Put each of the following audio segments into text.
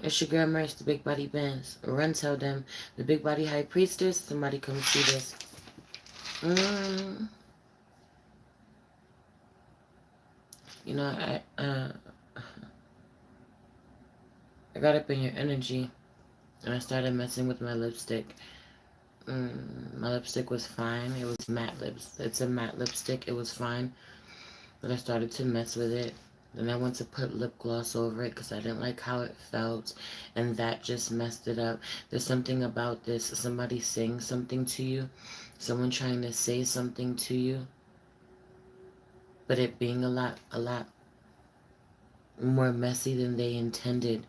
It's your girl Merch, the Big Body Bands. Run tell them, the Big Body High Priestess, somebody come see this. Mm, you know, I got up in your energy, and I started messing with my lipstick. My lipstick was fine. It was matte lips. It's a matte lipstick. It was fine. But I started to mess with it. Then I went to put lip gloss over it because I didn't like how it felt. And that just messed it up. There's something about this. Somebody saying something to you. Someone trying to say something to you. But it being a lot more messy than they intended.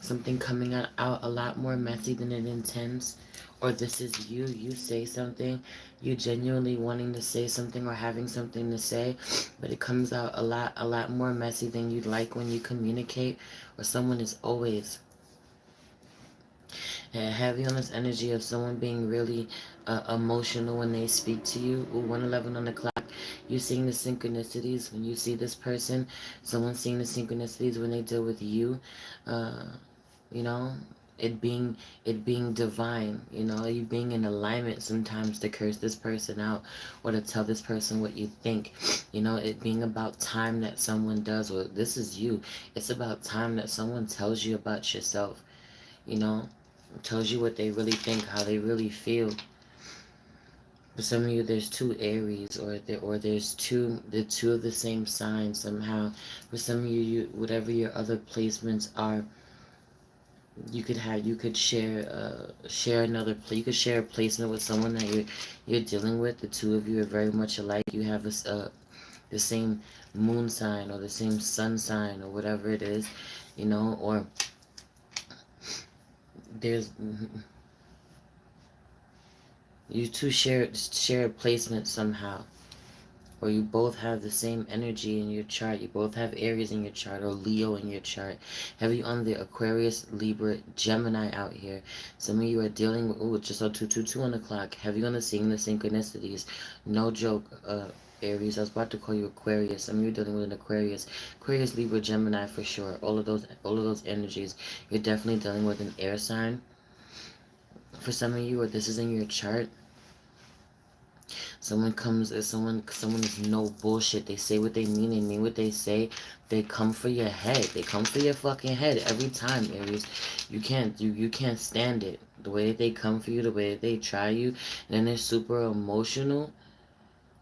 Something coming out a lot more messy than it intends. Or this is you say something, you genuinely wanting to say something or having something to say, but it comes out a lot more messy than you'd like when you communicate. Or someone is always heavy on this energy of someone being really emotional when they speak to you. Ooh, 111 on the clock. You seeing the synchronicities when you see this person. Someone seeing the synchronicities when they deal with you. Uh, you know, it being divine, you being in alignment sometimes to curse this person out or to tell this person what you think. It being about time that someone does, or this is you, it's about time that someone tells you about yourself, you know tells you what they really think, how they really feel. For some of you, there's two Aries, or there's two of the same sign somehow. For some of you, whatever your other placements are, you could share another you could share a placement with someone that you're dealing with. The two of you are very much alike. You have the same moon sign or the same sun sign or whatever it is, or there's you two share a placement somehow. Or you both have the same energy in your chart. You both have Aries in your chart or Leo in your chart. Heavy on the Aquarius, Libra, Gemini out here. Some of you are dealing with, just saw 222 on the clock. Heavy on the seeing the synchronicities. No joke, Aries. I was about to call you Aquarius. Some of you are dealing with an Aquarius. Aquarius, Libra, Gemini for sure. All of those energies. You're definitely dealing with an air sign. For some of you, or this is in your chart, someone is no bullshit. They say what they mean what they say. They come for your head. They come for your fucking head every time, Aries. You can't stand it. The way that they come for you, the way that they try you, and then they're super emotional,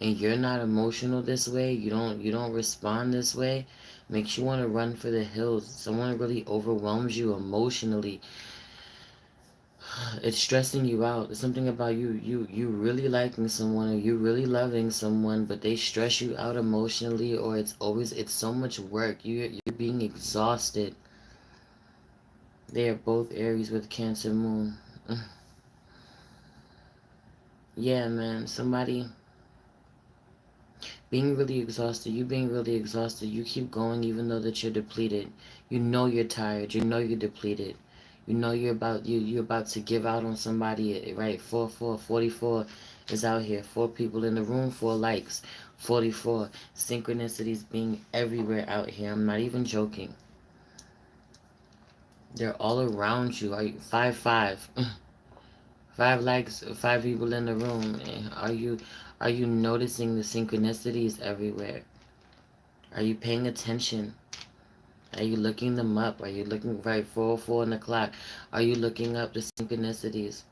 and you're not emotional this way. You don't respond this way. Makes you want to run for the hills. Someone really overwhelms you emotionally. It's stressing you out. There's something about you really liking someone or you really loving someone, but they stress you out emotionally, or it's so much work. You're being exhausted. They are both Aries with Cancer moon. Yeah, man. Somebody being really exhausted. You being really exhausted. You keep going even though that you're depleted. You know you're tired. You know you're depleted. You know you're about to give out on somebody, right? 44 is out here. 4 people in the room, 4 likes. 44 synchronicities being everywhere out here. I'm not even joking. They're all around you. Are you 5? 5 likes, 5 people in the room. Are you noticing the synchronicities everywhere? Are you paying attention? Are you looking them up? Are you looking right 4 on the clock? Are you looking up the synchronicities?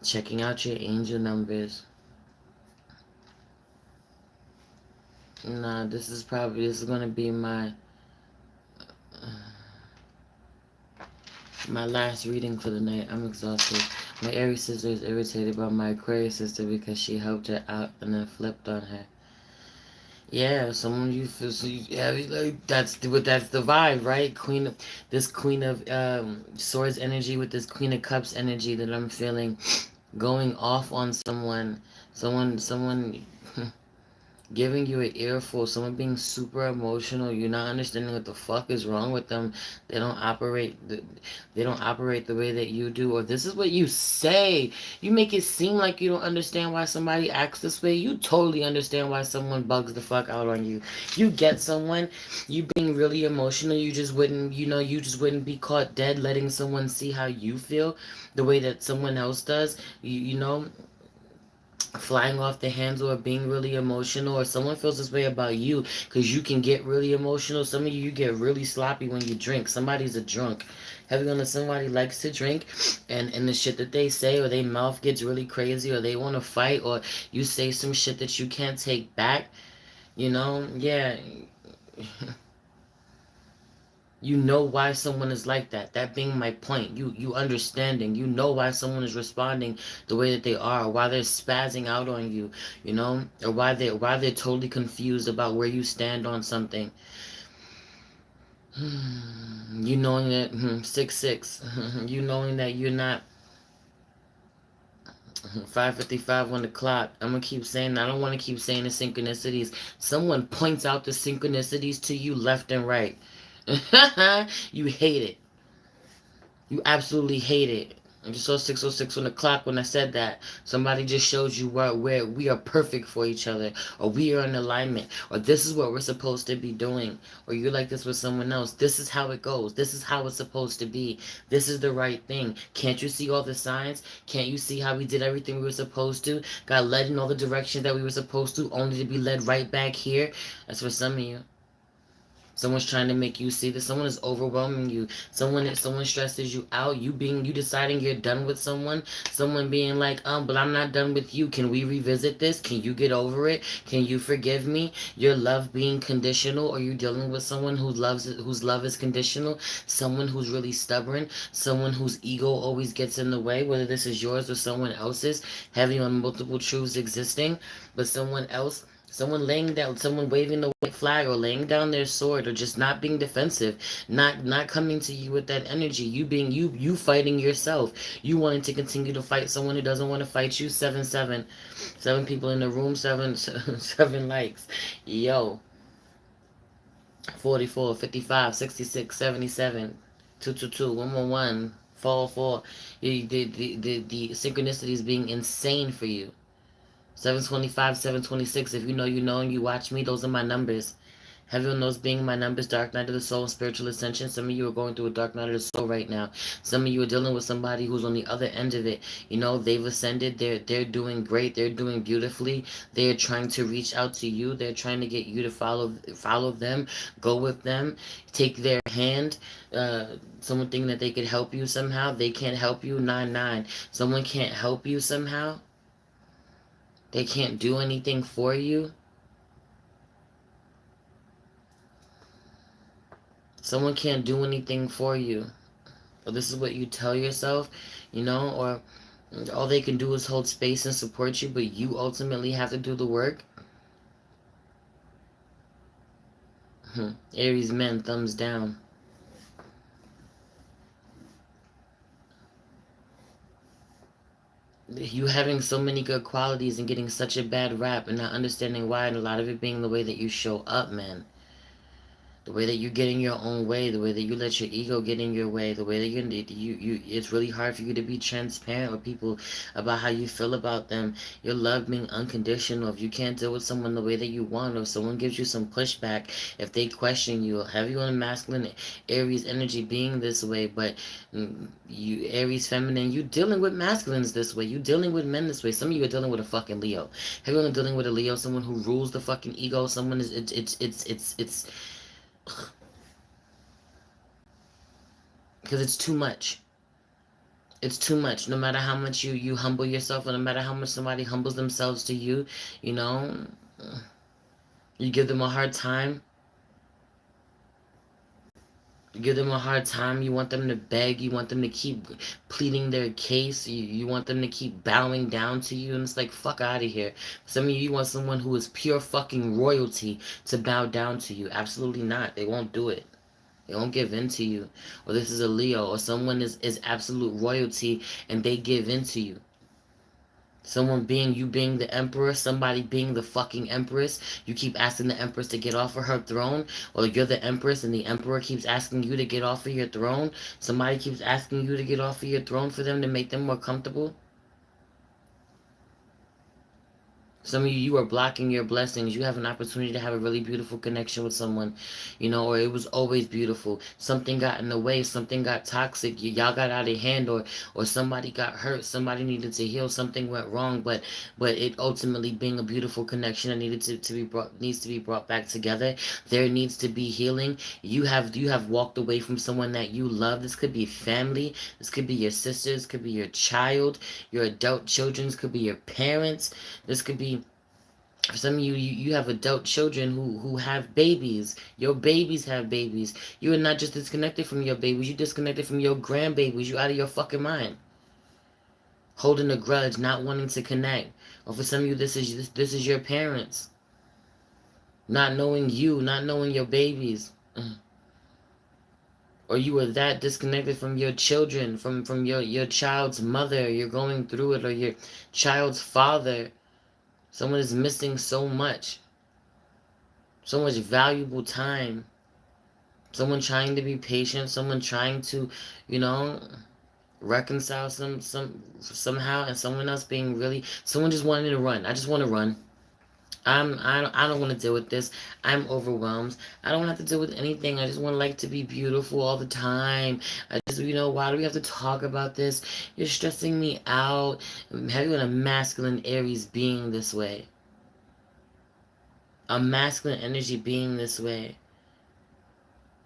Checking out your angel numbers. Nah, this is gonna be my last reading for the night. I'm exhausted. My Aries sister is irritated by my Aquarius sister because she helped her out and then flipped on her. Yeah, someone you feel so yeah, like that's the vibe, right? Queen of Swords energy with this Queen of Cups energy that I'm feeling, going off on someone. giving you an earful, someone being super emotional, you're not understanding what the fuck is wrong with them. They don't operate they don't operate the way that you do, or this is what you say. You make it seem like you don't understand why somebody acts this way. You totally understand why someone bugs the fuck out on you. You get someone, you being really emotional, you just wouldn't be caught dead letting someone see how you feel the way that someone else does. You know, flying off the handle or being really emotional, or someone feels this way about you because you can get really emotional. Some of you get really sloppy when you drink. Somebody's a drunk. Have you noticed somebody likes to drink, and the shit that they say, or their mouth gets really crazy, or they want to fight, or you say some shit that you can't take back, yeah. You know why someone is like that. That being my point. You understanding. You know why someone is responding the way that they are, why they're spazzing out on you, or why they're totally confused about where you stand on something. You knowing that 6'6", you knowing that you're not 5:55 on the clock. I'm gonna keep saying that. I don't want to keep saying the synchronicities. Someone points out the synchronicities to you left and right. You hate it. You absolutely hate it. I just saw 6:06 on the clock when I said that. Somebody just showed you where we are perfect for each other, or we are in alignment, or this is what we're supposed to be doing, or you're like this with someone else. This is how it goes. This is how it's supposed to be. This is the right thing. Can't you see all the signs? Can't you see how we did everything we were supposed to? Got led in all the directions that we were supposed to, only to be led right back here? That's for some of you. Someone's trying to make you see that someone is overwhelming you. Someone stresses you out. You deciding you're done with someone. Someone being like, but I'm not done with you. Can we revisit this? Can you get over it? Can you forgive me? Your love being conditional, or you dealing with someone whose love is conditional, someone who's really stubborn, someone whose ego always gets in the way, whether this is yours or someone else's, having on multiple truths existing, but someone laying down, someone waving the white flag, or laying down their sword, or just not being defensive, not coming to you with that energy. You being you fighting yourself. You wanting to continue to fight someone who doesn't want to fight you. 7 people in the room, seven likes. Yo, 44, 55, 66, 77, 222, 111, 404. The synchronicities being insane for you. 725, 726. If you know, you know, and you watch me, those are my numbers. Everyone knows being my numbers, dark night of the soul, spiritual ascension. Some of you are going through a dark night of the soul right now. Some of you are dealing with somebody who's on the other end of it. They've ascended. They're doing great. They're doing beautifully. They're trying to reach out to you. They're trying to get you to follow them, go with them, take their hand. Someone thinking that they could help you somehow. They can't help you. 9-9. Someone can't help you somehow. They can't do anything for you. Someone can't do anything for you. Or this is what you tell yourself, or all they can do is hold space and support you, but you ultimately have to do the work. Aries men, thumbs down. You having so many good qualities and getting such a bad rap and not understanding why, and a lot of it being the way that you show up, man. The way that you get in your own way, the way that you let your ego get in your way, the way that it's really hard for you to be transparent with people about how you feel about them. Your love being unconditional. If you can't deal with someone the way that you want, or if someone gives you some pushback, if they question you, have you on a masculine Aries energy being this way, but you Aries feminine, you dealing with masculines this way, you dealing with men this way. Some of you are dealing with a fucking Leo. Everyone dealing with a Leo, someone who rules the fucking ego. Someone is it's because it's too much. It's too much. No matter how much you humble yourself, or no matter how much somebody humbles themselves to you, you know, you give them a hard time. You give them a hard time. You want them to beg. You want them to keep pleading their case. You want them to keep bowing down to you. And it's like, fuck out of here. Some of you want someone who is pure fucking royalty to bow down to you. Absolutely not. They won't do it. They won't give in to you. Or this is a Leo, or someone is absolute royalty and they give in to you. Someone being, you being the emperor, somebody being the fucking empress. You keep asking the empress to get off of her throne, or you're the empress and the emperor keeps asking you to get off of your throne. Somebody keeps asking you to get off of your throne for them to make them more comfortable. Some of you, you are blocking your blessings. You have an opportunity to have a really beautiful connection with someone, or it was always beautiful. Something got in the way. Something got toxic. Y'all got out of hand, or somebody got hurt. Somebody needed to heal. Something went wrong, but it ultimately being a beautiful connection that needed to be brought, needs to be brought back together. There needs to be healing. You have walked away from someone that you love. This could be family. This could be your sisters. Could be your child. Your adult children. Could be your parents. This could be, for some of you, you have adult children who have babies. Your babies have babies. You are not just disconnected from your babies. You disconnected from your grandbabies. You out of your fucking mind. Holding a grudge, not wanting to connect. Or for some of you, this is your parents. Not knowing you, not knowing your babies. Or you are that disconnected from your children, from your child's mother. You're going through it. Or your child's father. Someone is missing so much. So much valuable time. Someone trying to be patient, someone trying to, you know, reconcile somehow, and someone else being really, someone just wanting to run. I just want to run. I don't want to deal with this. I'm overwhelmed. I don't have to deal with anything. I just want life to be beautiful all the time. I just, why do we have to talk about this? You're stressing me out. Have you got a masculine Aries being this way? A masculine energy being this way.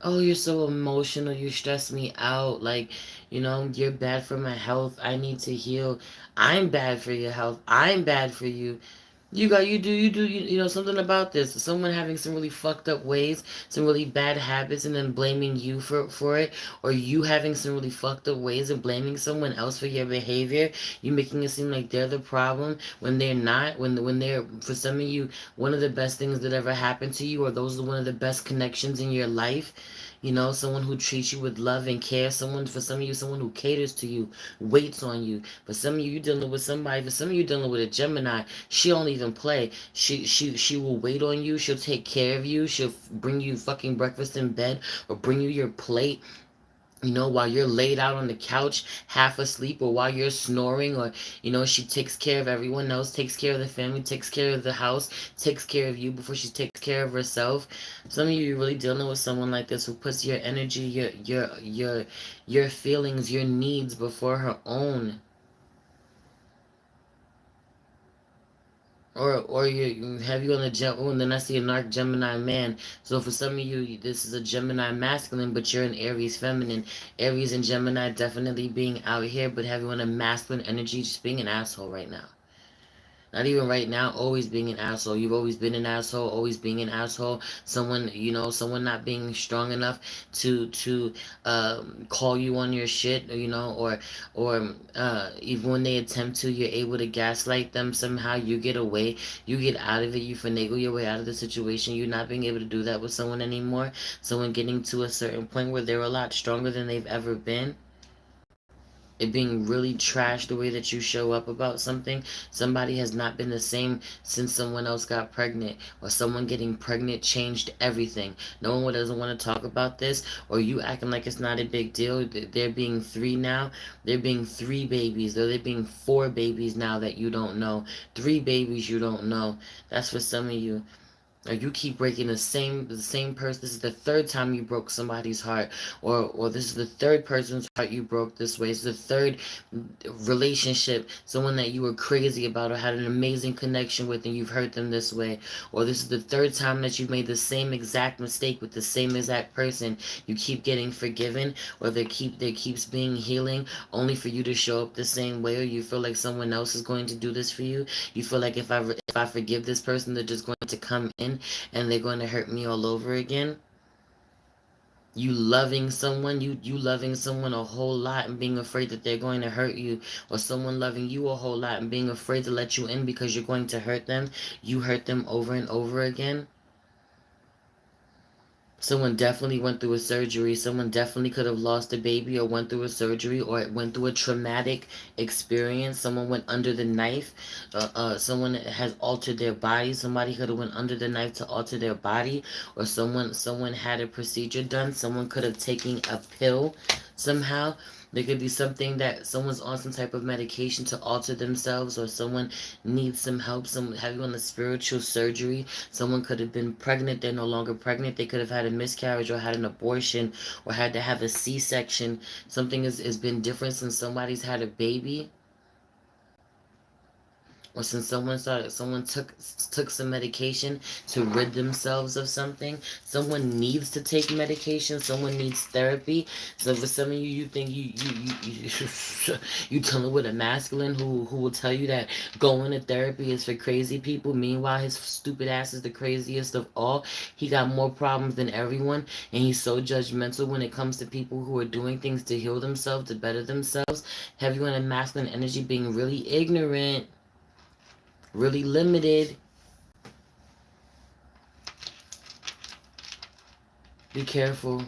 Oh, you're so emotional. You stress me out. Like, you're bad for my health. I need to heal. I'm bad for your health. I'm bad for you. You do something about this. Someone having some really fucked up ways, some really bad habits, and then blaming you for it, or you having some really fucked up ways and blaming someone else for your behavior. You making it seem like they're the problem when they're not. When they're, for some of you, one of the best things that ever happened to you, or those are one of the best connections in your life. Someone who treats you with love and care. For some of you, someone who caters to you, waits on you. For some of you, you're dealing with somebody. For some of you, dealing with a Gemini. She don't even play. She will wait on you. She'll take care of you. She'll bring you fucking breakfast in bed, or bring you your plate. While you're laid out on the couch, half asleep, or while you're snoring, or, she takes care of everyone else, takes care of the family, takes care of the house, takes care of you before she takes care of herself. Some of you are really dealing with someone like this who puts your energy, your feelings, your needs before her own. Or you have you on the and then I see an arc Gemini man. So for some of you, this is a Gemini masculine, but you're an Aries feminine. Aries and Gemini definitely being out here, but have you on a masculine energy, just being an asshole right now. Not even right now, always being an asshole. You've always been an asshole, always being an asshole. Someone not being strong enough to call you on your shit, or even when they attempt to, you're able to gaslight them somehow. You get away, you get out of it, you finagle your way out of the situation. You're not being able to do that with someone anymore. Someone getting to a certain point where they're a lot stronger than they've ever been. It being really trash the way that you show up about something. Somebody has not been the same since someone else got pregnant, or someone getting pregnant changed everything. No one doesn't want to talk about this, or you acting like it's not a big deal. There being three now. There being three babies. There being four babies now that you don't know. Three babies you don't know. That's for some of you. Or you keep breaking the same person. This is the third time you broke somebody's heart, or this is the third person's heart you broke this way. It's the third relationship, someone that you were crazy about or had an amazing connection with, and you've hurt them this way. Or this is the third time that you've made the same exact mistake with the same exact person. You keep getting forgiven, or there keeps being healing, only for you to show up the same way, or you feel like someone else is going to do this for you. You feel like if I forgive this person, they're just going to come in and they're going to hurt me all over again. You loving someone a whole lot and being afraid that they're going to hurt you, or someone loving you a whole lot and being afraid to let you in because you're going to hurt them. You hurt them over and over again. Someone definitely went through a surgery. Someone definitely could have lost a baby or went through a surgery or went through a traumatic experience. Someone went under the knife. Someone has altered their body. Somebody could have went under the knife to alter their body, or someone had a procedure done. Someone could have taken a pill somehow. There could be something that someone's on some type of medication to alter themselves, or someone needs some help. Someone have you on a spiritual surgery. Someone could have been pregnant, they're no longer pregnant. They could have had a miscarriage or had an abortion or had to have a C-section. Something has been different since somebody's had a baby. Or since someone took some medication to rid themselves of something. Someone needs to take medication. Someone needs therapy. So for some of you, you think you dealing with a masculine who will tell you that going to therapy is for crazy people. Meanwhile, his stupid ass is the craziest of all. He got more problems than everyone, and he's so judgmental when it comes to people who are doing things to heal themselves, to better themselves. Have you in a masculine energy being really ignorant, really limited. Be careful.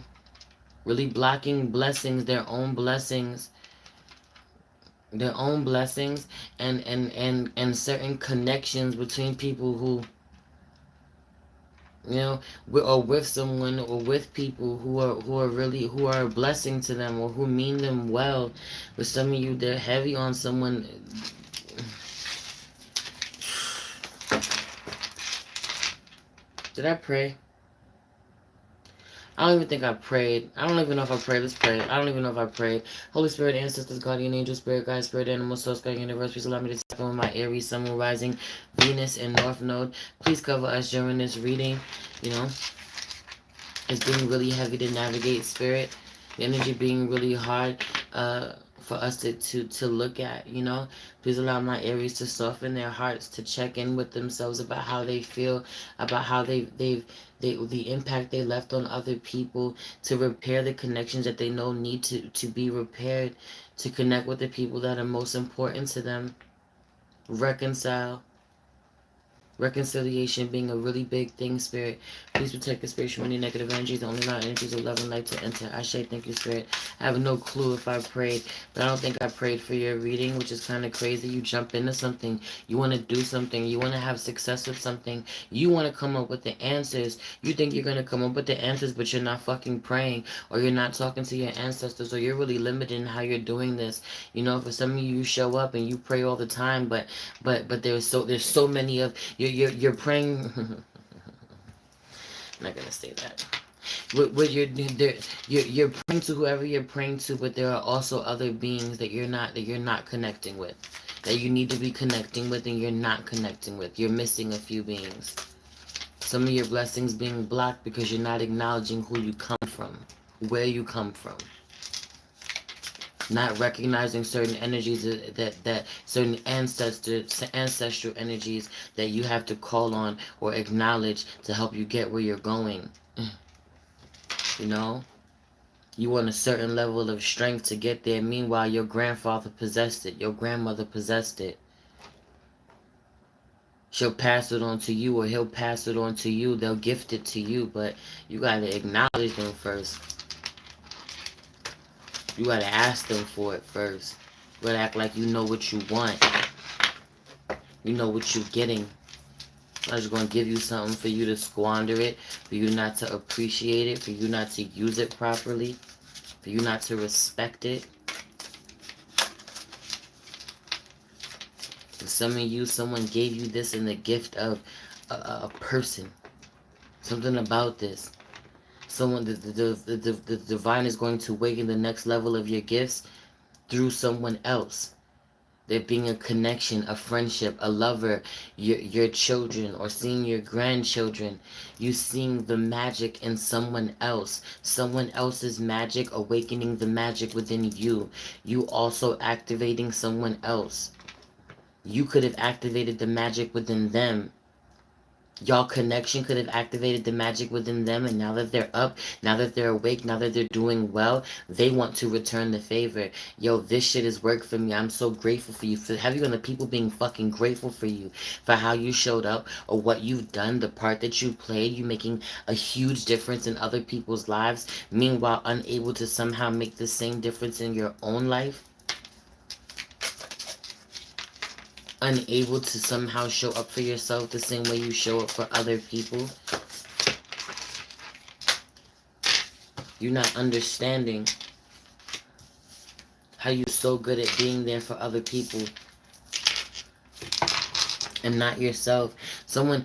Really blocking blessings, their own blessings, and certain connections between people who, you know, or with someone or with people who are a blessing to them or who mean them well. With some of you, they're heavy on someone. Did I pray? I don't even think I prayed. I don't even know if I prayed. Let's pray. I don't even know if I prayed. Holy Spirit, ancestors, guardian angel, spirit guide, spirit animal, source, God, universe, please allow me to tap in with my Aries, Sun, Moon, Rising, Venus, and North Node. Please cover us during this reading. You know, it's being really heavy to navigate, spirit. The energy being really hard for us to look at, you know. Please allow my Aries to soften their hearts, to check in with themselves about how they feel, about how the impact they left on other people, to repair the connections that they know need to be repaired, to connect with the people that are most important to them, reconcile. Reconciliation being a really big thing, Spirit. Please protect the Spirit from any negative energies, only allow energies of love and light to enter. I say thank you, Spirit. I have no clue if I prayed, but I don't think I prayed for your reading, which is kind of crazy. You jump into something, you want to do something, you want to have success with something, you want to come up with the answers. You think you're going to come up with the answers, but you're not fucking praying, or you're not talking to your ancestors, or you're really limited in how you're doing this. You know, for some of you, you show up and you pray all the time, but there's so many of you're praying. I'm not gonna say that. What you're praying to whoever you're praying to, but there are also other beings that you're not connecting with, that you need to be connecting with, and you're not connecting with. You're missing a few beings. Some of your blessings being blocked because you're not acknowledging who you come from, where you come from. Not recognizing certain energies that certain ancestral energies that you have to call on or acknowledge to help you get where you're going. You know, you want a certain level of strength to get there. Meanwhile, your grandfather possessed it, your grandmother possessed it. She'll pass it on to you, or he'll pass it on to you. They'll gift it to you, but you gotta acknowledge them first. You gotta ask them for it first. You gotta act like you know what you want. You know what you're getting. I'm just gonna give you something for you to squander it, for you not to appreciate it, for you not to use it properly, for you not to respect it. For some of you, someone gave you this in the gift of a person. Something about this. Someone, the divine is going to awaken the next level of your gifts through someone else. There being a connection, a friendship, a lover, your children, or seeing your grandchildren. You seeing the magic in someone else. Someone else's magic, awakening the magic within you. You also activating someone else. You could have activated the magic within them. Y'all connection could have activated the magic within them, and now that they're up, now that they're awake, now that they're doing well, they want to return the favor. Yo, this shit has worked for me. I'm so grateful for you. For having the people being fucking grateful for you, for how you showed up, or what you've done, the part that you played, you making a huge difference in other people's lives, meanwhile unable to somehow make the same difference in your own life. Unable to somehow show up for yourself the same way you show up for other people. You're not understanding how you're so good at being there for other people and not yourself. Someone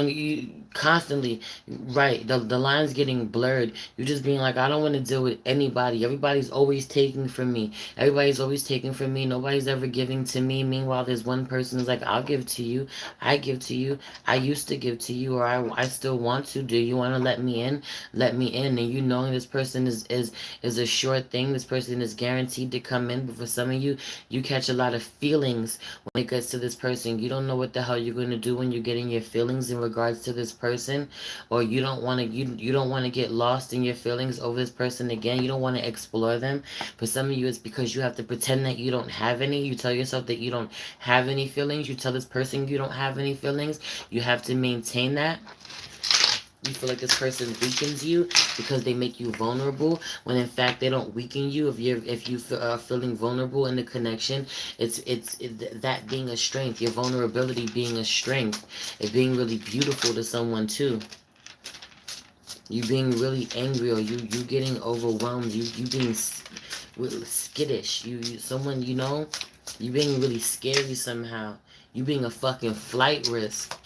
you constantly, right, the line's getting blurred. You just being like, I don't want to deal with anybody. Everybody's always taking from me. Everybody's always taking from me. Nobody's ever giving to me. Meanwhile, there's one person who's like, I'll give to you. I give to you. I used to give to you, or I still want to. Do you want to let me in? Let me in. And you knowing this person is a sure thing. This person is guaranteed to come in. But for some of you, you catch a lot of feelings when it gets to this person. You don't know what the hell you're going to do when you're getting your feelings in regards to this person, or you don't want to you don't want to get lost in your feelings over this person again. You don't want to explore them. For some of you, it's because you have to pretend that you don't have any. You tell yourself that you don't have any feelings. You tell this person you don't have any feelings. You have to maintain that. You feel like this person weakens you because they make you vulnerable, when in fact they don't weaken you. If you are feeling vulnerable in the connection, that being a strength, your vulnerability being a strength, it being really beautiful to someone too. You being really angry, or you getting overwhelmed, you being skittish, you someone, you being really scary somehow, you being a fucking flight risk.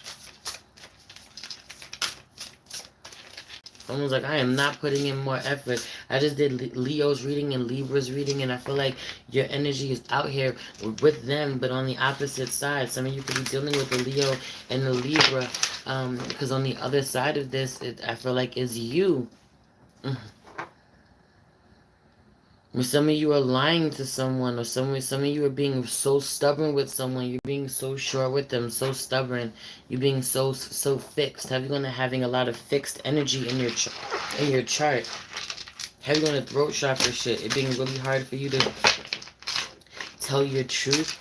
Someone's like, I am not putting in more effort. I just did Leo's reading and Libra's reading, and I feel like your energy is out here with them, but on the opposite side. Some of you could be dealing with the Leo and the Libra, because on the other side of this, I feel like is you. Some of you are lying to someone, or some of you are being so stubborn with someone. You're being so sure with them, so stubborn. You're being so fixed. Having a lot of fixed energy in your chart. Having on a throat chakra shit. It being really hard for you to tell your truth.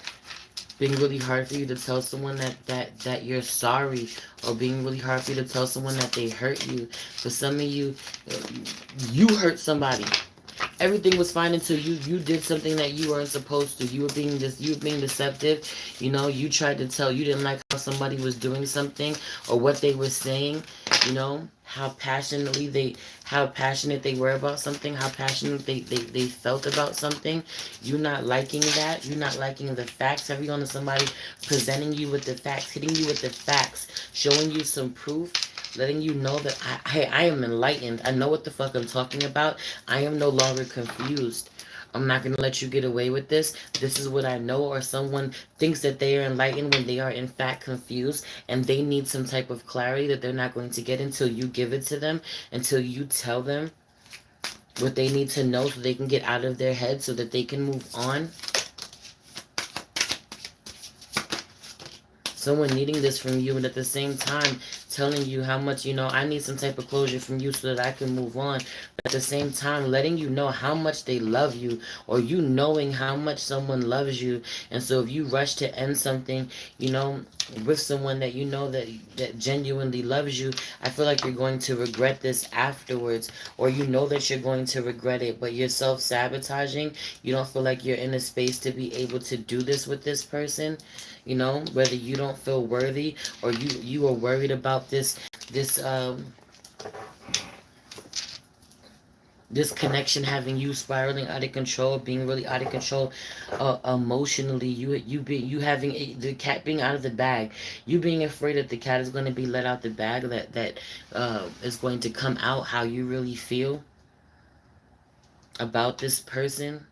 Being really hard for you to tell someone that you're sorry, or being really hard for you to tell someone that they hurt you. For some of you, you hurt somebody. Everything was fine until you did something that you weren't supposed to. You were being deceptive. You tried to tell, you didn't like how somebody was doing something, or what they were saying. How passionate they were about something, how passionate they felt about something. You not liking that. You not liking the facts. Have you gone to somebody presenting you with the facts, hitting you with the facts, showing you some proof, letting you know that I am enlightened. I know what the fuck I'm talking about. I am no longer confused. I'm not going to let you get away with this. This is what I know. Or someone thinks that they are enlightened when they are in fact confused, and they need some type of clarity that they're not going to get until you give it to them, until you tell them what they need to know so they can get out of their head, so that they can move on. Someone needing this from you, and at the same time telling you how much, I need some type of closure from you so that I can move on. But at the same time, letting you know how much they love you, or you knowing how much someone loves you. And so if you rush to end something, with someone that that genuinely loves you, I feel like you're going to regret this afterwards, or that you're going to regret it, but you're self-sabotaging. You don't feel like you're in a space to be able to do this with this person. Whether you don't feel worthy, or you are worried about this connection having you spiraling out of control, being really out of control emotionally. You having the cat being out of the bag. You being afraid that the cat is going to be let out the bag, that is going to come out how you really feel about this person.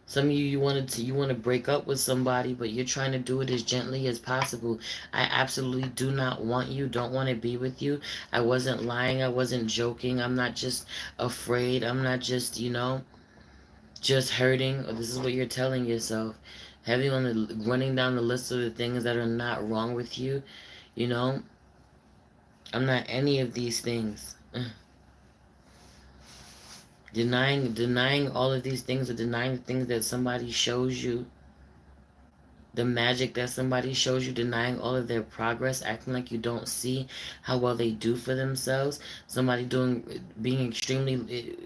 Some of you want to break up with somebody, but you're trying to do it as gently as possible. I absolutely do not want you, don't want to be with you. I wasn't lying, I wasn't joking. I'm not just afraid. I'm not just, just hurting. This is what you're telling yourself. Running down the list of the things that are not wrong with you, you know. I'm not any of these things. Denying all of these things, or denying the things that somebody shows you, the magic that somebody shows you, denying all of their progress, acting like you don't see how well they do for themselves. Somebody being extremely,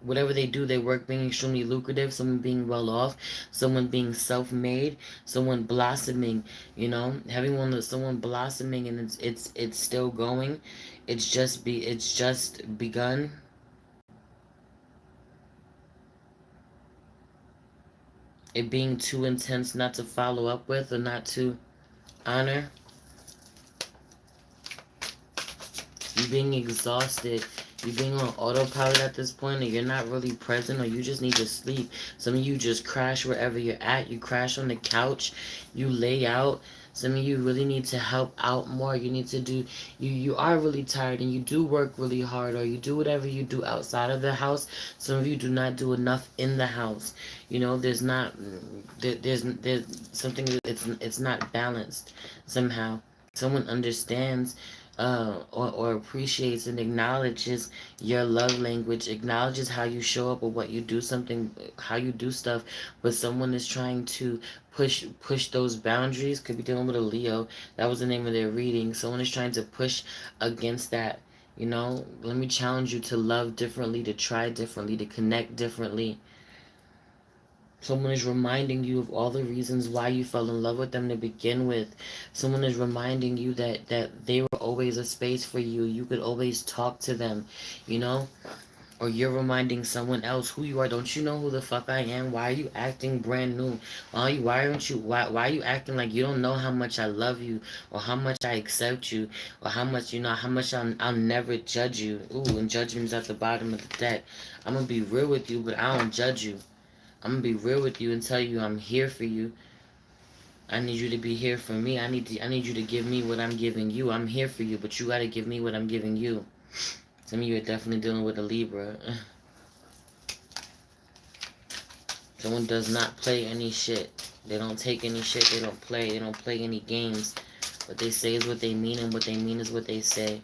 whatever they do, they work being extremely lucrative, someone being well off, someone being self-made, someone blossoming, having someone blossoming, and it's still going. It's just begun. It being too intense not to follow up with, or not to honor. You being exhausted, you being on autopilot at this point, or you're not really present, or you just need to sleep. Some of you just crash wherever you're at. You crash on the couch, you lay out. Some of you really need to help out more. You need to do, you are really tired, and you do work really hard, or you do whatever you do outside of the house. Some of you do not do enough in the house. There's not, there's something that it's not balanced somehow. Someone understands, or appreciates and acknowledges your love language, acknowledges how you show up or what you do, how you do stuff, but someone is trying to push those boundaries. Could be dealing with a Leo. That was the name of their reading. Someone is trying to push against that. Let me challenge you to love differently, to try differently, to connect differently. Someone is reminding you of all the reasons why you fell in love with them to begin with. Someone is reminding you that they were always a space for you. You could always talk to them, Or you're reminding someone else who you are. Don't you know who the fuck I am? Why are you acting brand new? Why are you acting like you don't know how much I love you, or how much I accept you, or how much, I'll never judge you. Ooh, and judgment's at the bottom of the deck. I'm gonna be real with you, but I don't judge you. I'm gonna be real with you and tell you I'm here for you. I need you to be here for me. I need you to give me what I'm giving you. I'm here for you, but you gotta give me what I'm giving you. Some of you are definitely dealing with a Libra. Someone does not play any shit. They don't take any shit. They don't play any games. What they say is what they mean, and what they mean is what they say.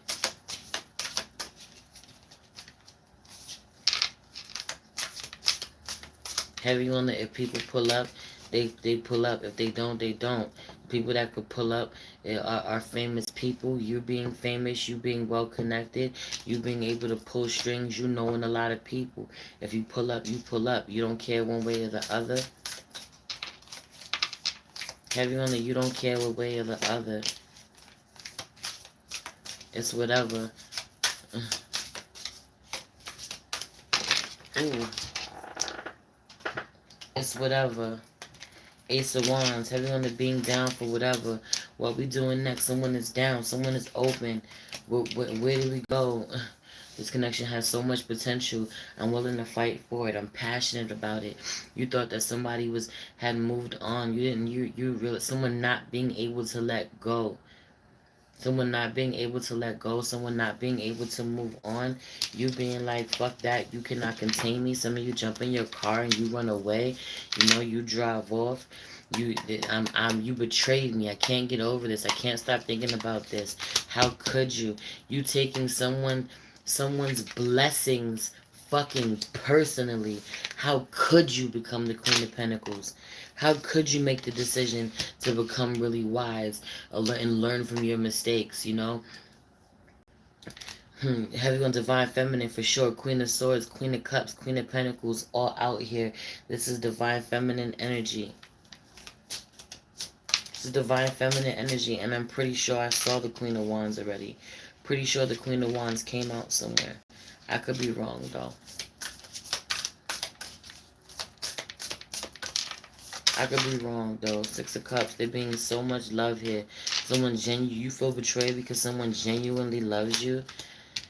Heavy on it. If people pull up, they pull up. If they don't, they don't. People that could pull up are famous people. You being famous, you being well connected, you being able to pull strings, you knowing a lot of people. If you pull up, you pull up. You don't care one way or the other. Heavy on it. You don't care one way or the other. It's whatever. Ooh. It's whatever. Ace of Wands, heavy on the being down for whatever. What we doing next? Someone is down. Someone is open. Where do we go? This connection has so much potential. I'm willing to fight for it. I'm passionate about it. You thought that somebody had moved on. You didn't. You realize someone not being able to let go. Someone not being able to let go, someone not being able to move on, you being like, fuck that, you cannot contain me. Some of you jump in your car and you run away, you drive off, you betrayed me, I can't get over this, I can't stop thinking about this. How could you? You taking someone's blessings fucking personally. How could you become the Queen of Pentacles? How could you make the decision to become really wise and learn from your mistakes, Heavy on Divine Feminine for sure. Queen of Swords, Queen of Cups, Queen of Pentacles, all out here. This is Divine Feminine energy. This is Divine Feminine energy, and I'm pretty sure I saw the Queen of Wands already. Pretty sure the Queen of Wands came out somewhere. I could be wrong, though. I could be wrong, though. Six of Cups, there being so much love here. You feel betrayed because someone genuinely loves you.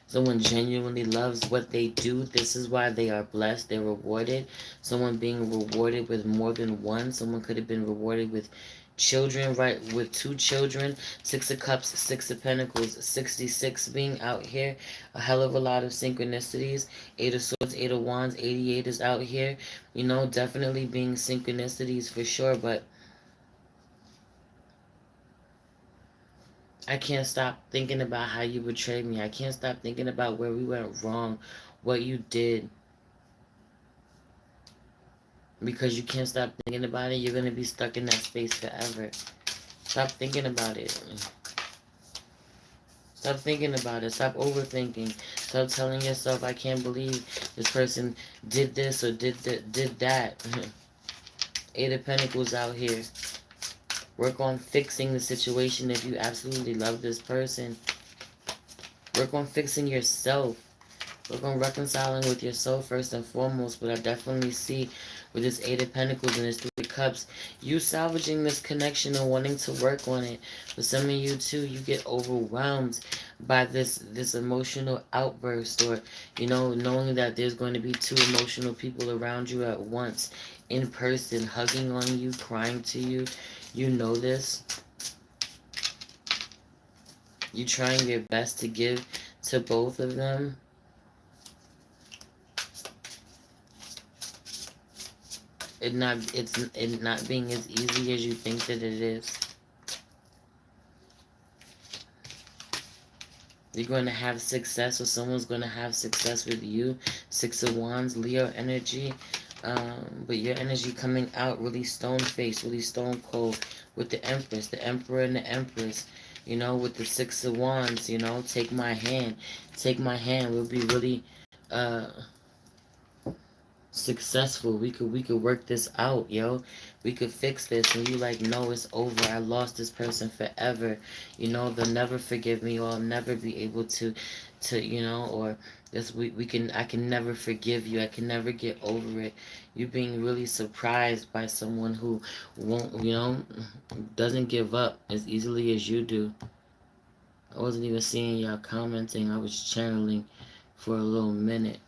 Someone genuinely loves what they do. This is why they are blessed. They're rewarded. Someone being rewarded with more than one. Someone could have been rewarded with children, right? With 2 children. 6 of Cups, 6 of Pentacles, 66 being out here. A hell of a lot of synchronicities. 8 of Swords, 8 of Wands, 88 is out here. Definitely being synchronicities for sure, but I can't stop thinking about how you betrayed me. I can't stop thinking about where we went wrong, what you did. Because you can't stop thinking about it, you're going to be stuck in that space forever. Stop thinking about it. Stop thinking about it. Stop overthinking. Stop telling yourself, I can't believe this person did this or did that. Eight of Pentacles out here. Work on fixing the situation if you absolutely love this person. Work on fixing yourself. Work on reconciling with yourself first and foremost. But I definitely see with this Eight of Pentacles and this Three of Cups, you salvaging this connection and wanting to work on it. For some of you too, you get overwhelmed by this emotional outburst, or knowing that there's going to be two emotional people around you at once, in person, hugging on you, crying to you. You know this. You trying your best to give to both of them. It not being as easy as you think that it is. You're going to have success, or someone's going to have success with you. Six of Wands, Leo energy. But your energy coming out really stone-faced, really stone-cold with the Empress, the Emperor and the Empress. With the Six of Wands, take my hand. Take my hand. We'll be really successful. We could work this out, yo. We could fix this. And you like, no, it's over. I lost this person forever. They'll never forgive me, or I'll never be able to or this I can never forgive you. I can never get over it. You're being really surprised by someone who won't, doesn't give up as easily as you do. I wasn't even seeing y'all commenting. I was channeling for a little minute.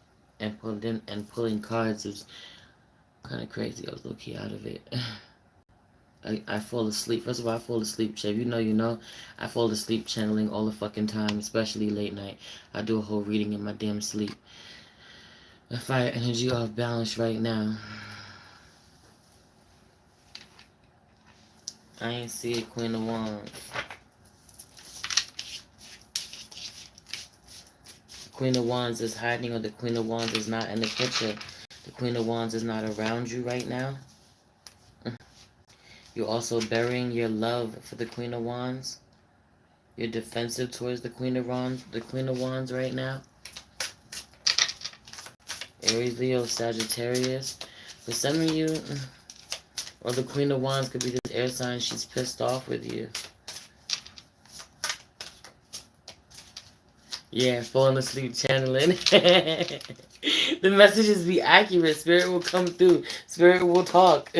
And pulling cards is kind of crazy. I was low-key out of it. I fall asleep. First of all, I fall asleep, Chev. You know. I fall asleep channeling all the fucking time, especially late night. I do a whole reading in my damn sleep. The fire energy off balance right now. I ain't see it, Queen of Wands. Queen of Wands is hiding, or the Queen of Wands is not in the picture. The Queen of Wands is not around you right now. You're also burying your love for the Queen of Wands. You're defensive towards the Queen of Wands right now. Aries, Leo, Sagittarius. For some of you, or the Queen of Wands could be this air sign. She's pissed off with you. Yeah, falling asleep channeling. The messages be accurate. Spirit will come through. Spirit will talk.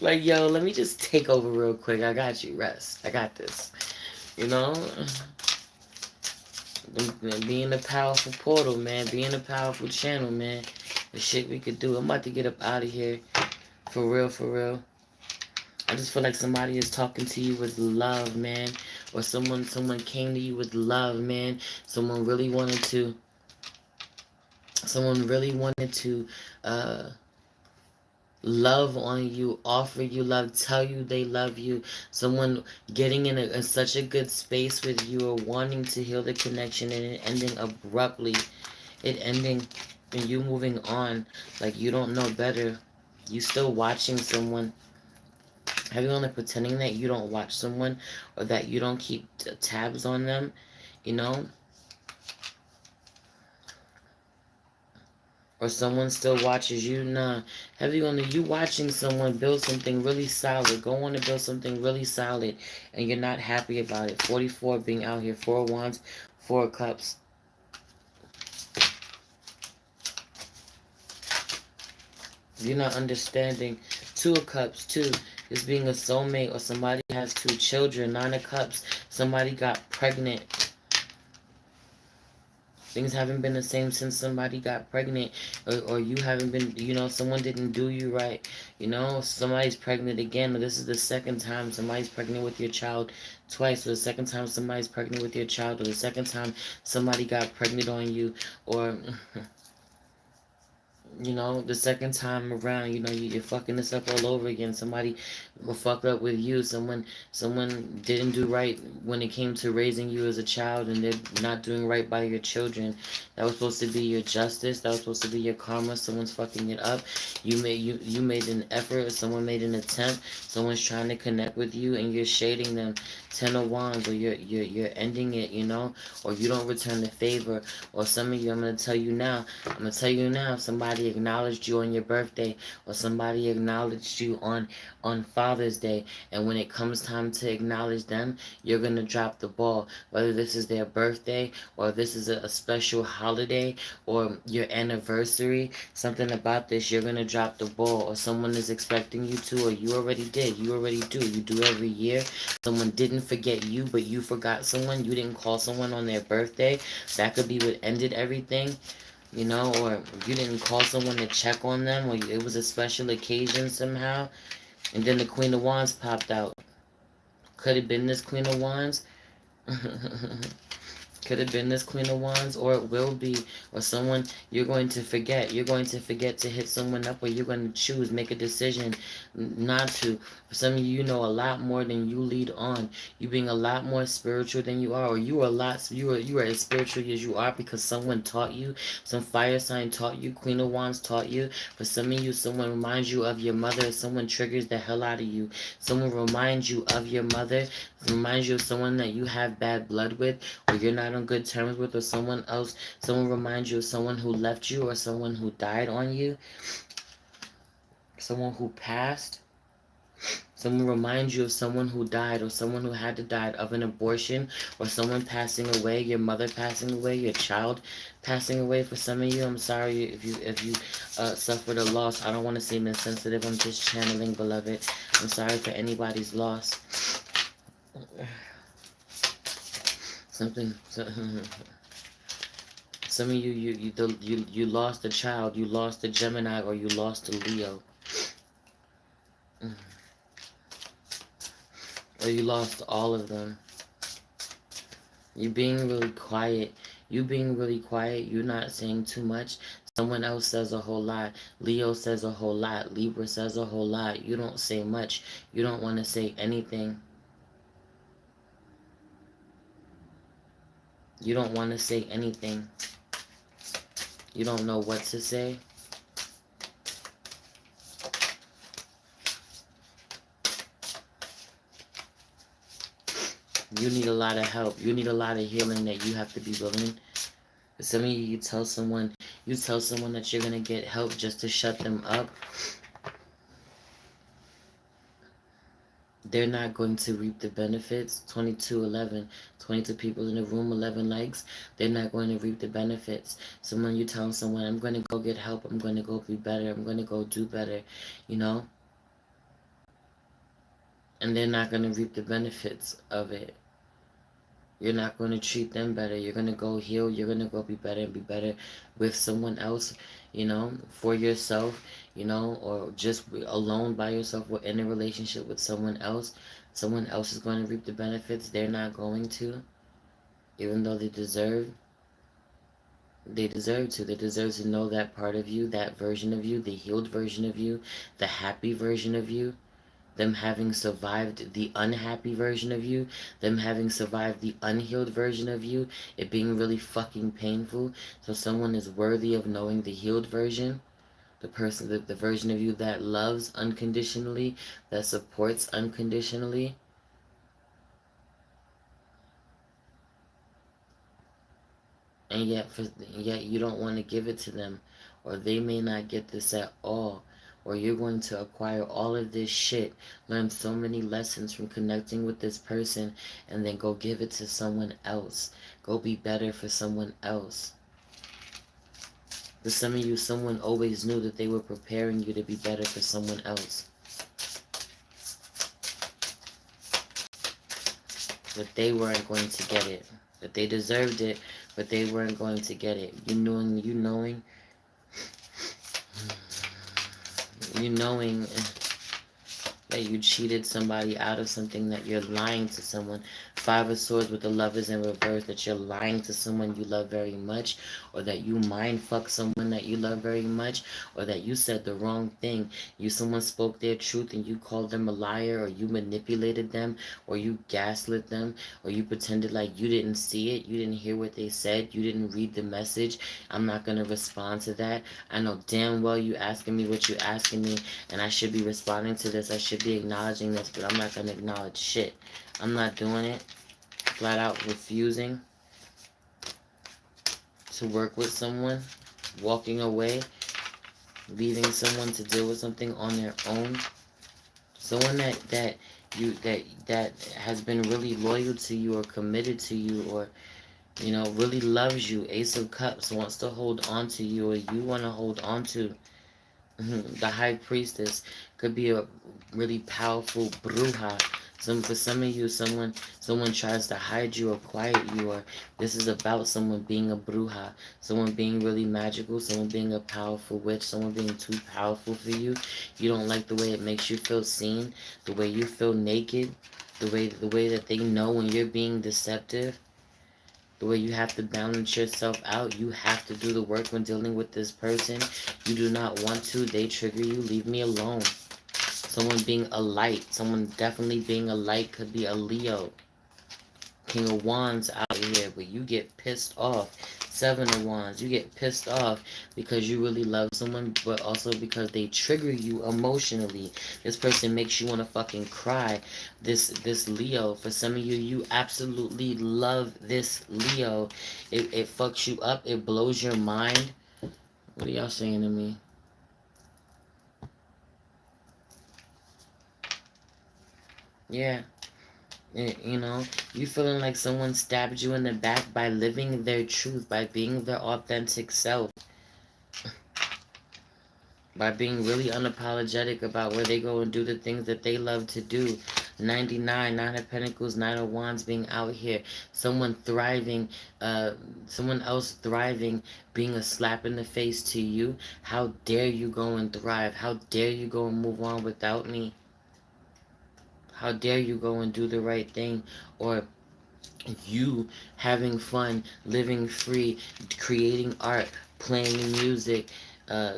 Like, yo, let me just take over real quick. I got you. Rest. I got this. Being a powerful portal, man. Being a powerful channel, man. The shit we could do. I'm about to get up out of here. For real, for real. I just feel like somebody is talking to you with love, man. Or someone came to you with love, man. Someone really wanted to love on you, offer you love, tell you they love you. Someone getting in such a good space with you, or wanting to heal the connection, and it ending abruptly. It ending and you moving on like you don't know better. You still watching someone. Have you only pretending that you don't watch someone, or that you don't keep tabs on them, Or someone still watches you? Nah. Have you only you watching someone build something really solid, go on to build something really solid, and you're not happy about it. 44 being out here, 4 of Wands, 4 of Cups. You're not understanding. 2 of Cups, too. Is being a soulmate, or somebody has 2 children. 9 of Cups. Somebody got pregnant. Things haven't been the same since somebody got pregnant. Or you haven't been, someone didn't do you right. Somebody's pregnant again. Or this is the second time somebody's pregnant with your child twice. Or the second time somebody's pregnant with your child. Or the second time somebody got pregnant on you. Or You know, the second time around, you know, you're fucking this up all over again. Somebody will fuck up with you. Someone didn't do right when it came to raising you as a child, and they're not doing right by your children. That was supposed to be your justice. That was supposed to be your karma. Someone's fucking it up. You made an effort. Someone made an attempt. Someone's trying to connect with you, and you're shading them. Ten of Wands, or you're ending it. You know, or you don't return the favor. Or some of you, I'm gonna tell you now. I'm gonna tell you now. Somebody acknowledged you on your birthday, or somebody acknowledged you on Father's Day, and when it comes time to acknowledge them, you're gonna drop the ball. Whether this is their birthday, or this is a special holiday, or your anniversary, something about this, you're gonna drop the ball, or someone is expecting you to, or you already did. You already do. You do every year. Someone didn't forget you, but you forgot someone. You didn't call someone on their birthday. That could be what ended everything. You know, or you didn't call someone to check on them, or it was a special occasion somehow, and then the Queen of Wands popped out. Could have been this Queen of Wands. Could have been this Queen of Wands, or it will be, or someone you're going to forget. You're going to forget to hit someone up, or you're going to choose, make a decision not to. For some of you, you know a lot more than you lead on. You being a lot more spiritual than you are, or you are a lot. You are as spiritual as you are because someone taught you. Some fire sign taught you. Queen of Wands taught you. For some of you, someone reminds you of your mother. Someone triggers the hell out of you. Someone reminds you of your mother. Reminds you of someone that you have bad blood with, or you're not on good terms with, or someone else. Someone reminds you of someone who left you, or someone who died on you, someone who passed. Someone reminds you of someone who died, or someone who had to die of an abortion, or someone passing away, your mother passing away, your child passing away. For some of you, I'm sorry if you suffered a loss. I don't want to seem insensitive. I'm just channeling, beloved. I'm sorry for anybody's loss. Something. Some of you lost a child, you lost a Gemini, or you lost a Leo, or you lost all of them. You being really quiet. You being really quiet. You're not saying too much. Someone else says a whole lot. Leo says a whole lot. Libra says a whole lot. You don't say much. You don't want to say anything. You don't want to say anything. You don't know what to say. You need a lot of help. You need a lot of healing that you have to be willing. Some of you tell someone that you're gonna get help just to shut them up. They're not going to reap the benefits. 2211, 22 people in the room, 11 likes. They're not going to reap the benefits. Someone, you tell someone, I'm going to go get help. I'm going to go be better. I'm going to go do better. You know? And they're not going to reap the benefits of it. You're not going to treat them better. You're going to go heal. You're going to go be better and be better with someone else, you know, for yourself, you know, or just alone by yourself or in a relationship with someone else. Someone else is going to reap the benefits. They're not going to, even though they deserve. They deserve to. They deserve to know that part of you, that version of you, the healed version of you, the happy version of you. Them having survived the unhappy version of you, them having survived the unhealed version of you, it being really fucking painful. So someone is worthy of knowing the healed version, the person, the version of you that loves unconditionally, that supports unconditionally. And yet you don't want to give it to them, or they may not get this at all. Or you're going to acquire all of this shit, learn so many lessons from connecting with this person, and then go give it to someone else. Go be better for someone else. For some of you, someone always knew that they were preparing you to be better for someone else. But they weren't going to get it. That they deserved it, but they weren't going to get it. You knowing that you cheated somebody out of something, that you're lying to someone. Five of Swords with the Lovers in reverse, that you're lying to someone you love very much, or that you mind fuck someone that you love very much, or that you said the wrong thing. Someone spoke their truth and you called them a liar, or you manipulated them, or you gaslit them, or you pretended like you didn't see it, you didn't hear what they said, you didn't read the message. I'm not going to respond to that. I know damn well you asking me what you asking me, and I should be responding to this. I should be acknowledging this, but I'm not going to acknowledge shit. I'm not doing it. Flat out refusing to work with someone, walking away, leaving someone to deal with something on their own. Someone that has been really loyal to you or committed to you, or really loves you. Ace of Cups wants to hold on to you, or you want to hold on to. The High Priestess could be a really powerful bruja. For some of you, someone tries to hide you or quiet you, or this is about someone being a bruja, someone being really magical, someone being a powerful witch, someone being too powerful for you. You don't like the way it makes you feel seen, the way you feel naked, the way that they know when you're being deceptive. The way you have to balance yourself out. You have to do the work when dealing with this person. You do not want to. They trigger you. Leave me alone. Someone being a light. Someone definitely being a light could be a Leo. King of Wands out here, but you get pissed off. Seven of Wands, you get pissed off because you really love someone, but also because they trigger you emotionally. This person makes you want to fucking cry. This Leo, for some of you, you absolutely love this Leo. It fucks you up. It blows your mind. What are y'all saying to me? Yeah. You feeling like someone stabbed you in the back by living their truth, by being their authentic self, by being really unapologetic about where they go and do the things that they love to do. 99, Nine of Pentacles, Nine of Wands being out here. Someone thriving, someone else thriving, being a slap in the face to you. How dare you go and thrive? How dare you go and move on without me? How dare you go and do the right thing? Or you having fun, living free, creating art, playing music,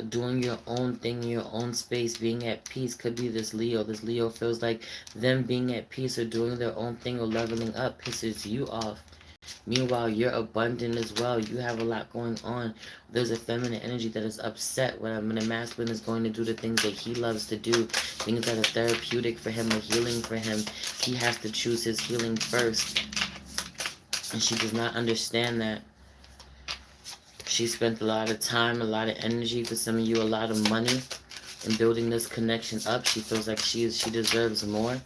doing your own thing in your own space, being at peace. Could be this Leo. This Leo feels like them being at peace or doing their own thing or leveling up pisses you off. Meanwhile, you're abundant as well. You have a lot going on. There's a feminine energy that is upset when a masculine is going to do the things that he loves to do, things that are therapeutic for him or healing for him. He has to choose his healing first. And she does not understand that. She spent a lot of time, a lot of energy, for some of you, a lot of money in building this connection up. She feels like she deserves more.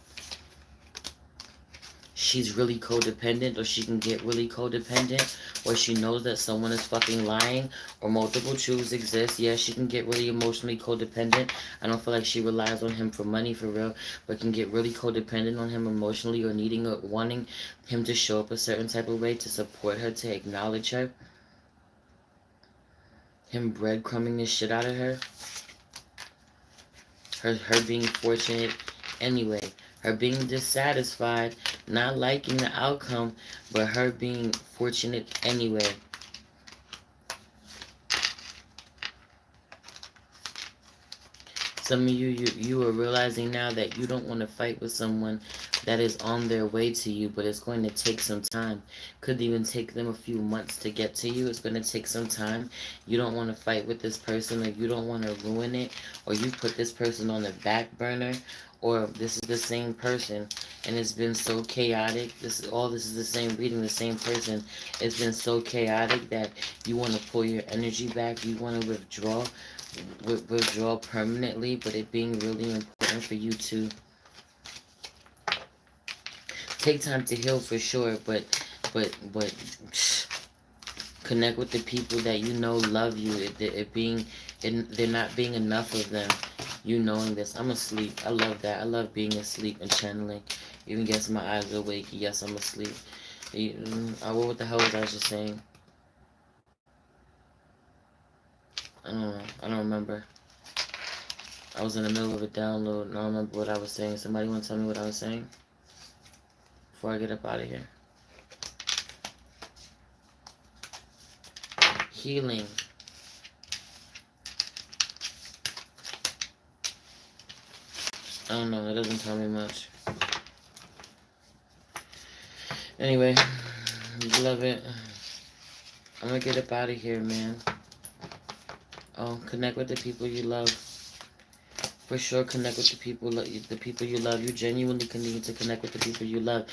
She's really codependent, or she can get really codependent, or she knows that someone is fucking lying, or multiple truths exist. Yeah, she can get really emotionally codependent. I don't feel like she relies on him for money for real, but can get really codependent on him emotionally, or needing or wanting him to show up a certain type of way to support her, to acknowledge her. Him breadcrumbing the shit out of her. Her being fortunate anyway. Her being dissatisfied, not liking the outcome, but her being fortunate anyway. Some of you are realizing now that you don't want to fight with someone that is on their way to you, but it's going to take some time. Could even take them a few months to get to you. It's going to take some time. You don't want to fight with this person, or you don't want to ruin it, or you put this person on the back burner, or this is the same person and it's been so chaotic. This is the same reading, the same person. It's been so chaotic that you want to pull your energy back. You want to withdraw permanently, but it being really important for you to take time to heal for sure, but connect with the people that you know love you. They're not being enough of them. You knowing this. I'm asleep. I love that. I love being asleep and channeling. Even guess my eyes are awake. Yes, I'm asleep. What the hell was I just saying? I don't know. I don't remember. I was in the middle of a download and I don't remember what I was saying. Somebody want to tell me what I was saying? before I get up out of here. Healing. I don't know, that doesn't tell me much. Anyway, love it. I'm gonna get up out of here, man. Oh, connect with the people you love. For sure, connect with the people you love. You genuinely need to connect with the people you love.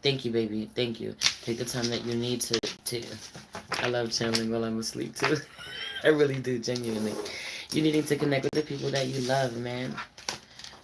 Thank you, baby. Thank you. Take the time that you need to. I love channeling while I'm asleep, too. I really do, genuinely. You needing to connect with the people that you love, man.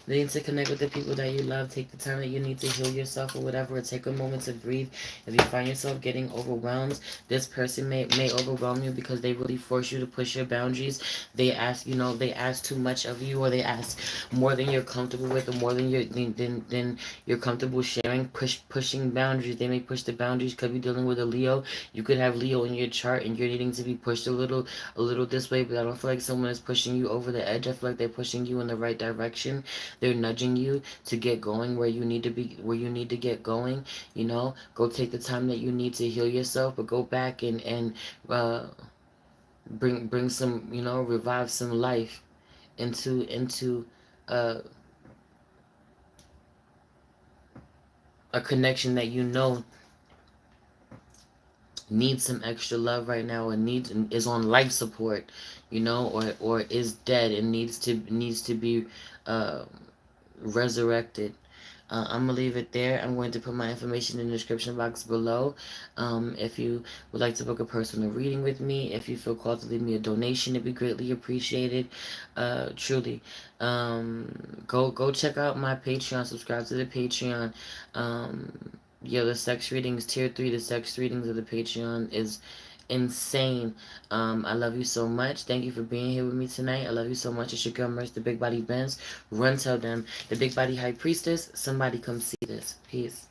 You need to connect with the people that you love. Take the time that you need to heal yourself or whatever. Or take a moment to breathe. If you find yourself getting overwhelmed, this person may overwhelm you because they really force you to push your boundaries. They ask, they ask too much of you, or they ask more than you're comfortable with, or more than you're comfortable sharing. Pushing boundaries. They may push the boundaries. Could be dealing with a Leo. You could have Leo in your chart, and you're needing to be pushed a little this way. But I don't feel like someone is pushing you over the edge. I feel like they're pushing you in the right direction. They're nudging you to get going where you need to be, where you need to get going. Go take the time that you need to heal yourself, but go back and bring some, revive some life into uh, a connection that needs some extra love right now, and is on life support, or is dead and needs to be resurrected. I'm going to leave it there. I'm going to put my information in the description box below. If you would like to book a personal reading with me, if you feel called to leave me a donation, it'd be greatly appreciated. Truly. Go check out my Patreon. Subscribe to the Patreon. The sex readings, tier 3, the sex readings of the Patreon is insane. I love you so much. Thank you for being here with me tonight. I love you so much. It's your girl Merce, the Big Body Benz. Run, tell them, the Big Body High Priestess, somebody come see this. Peace.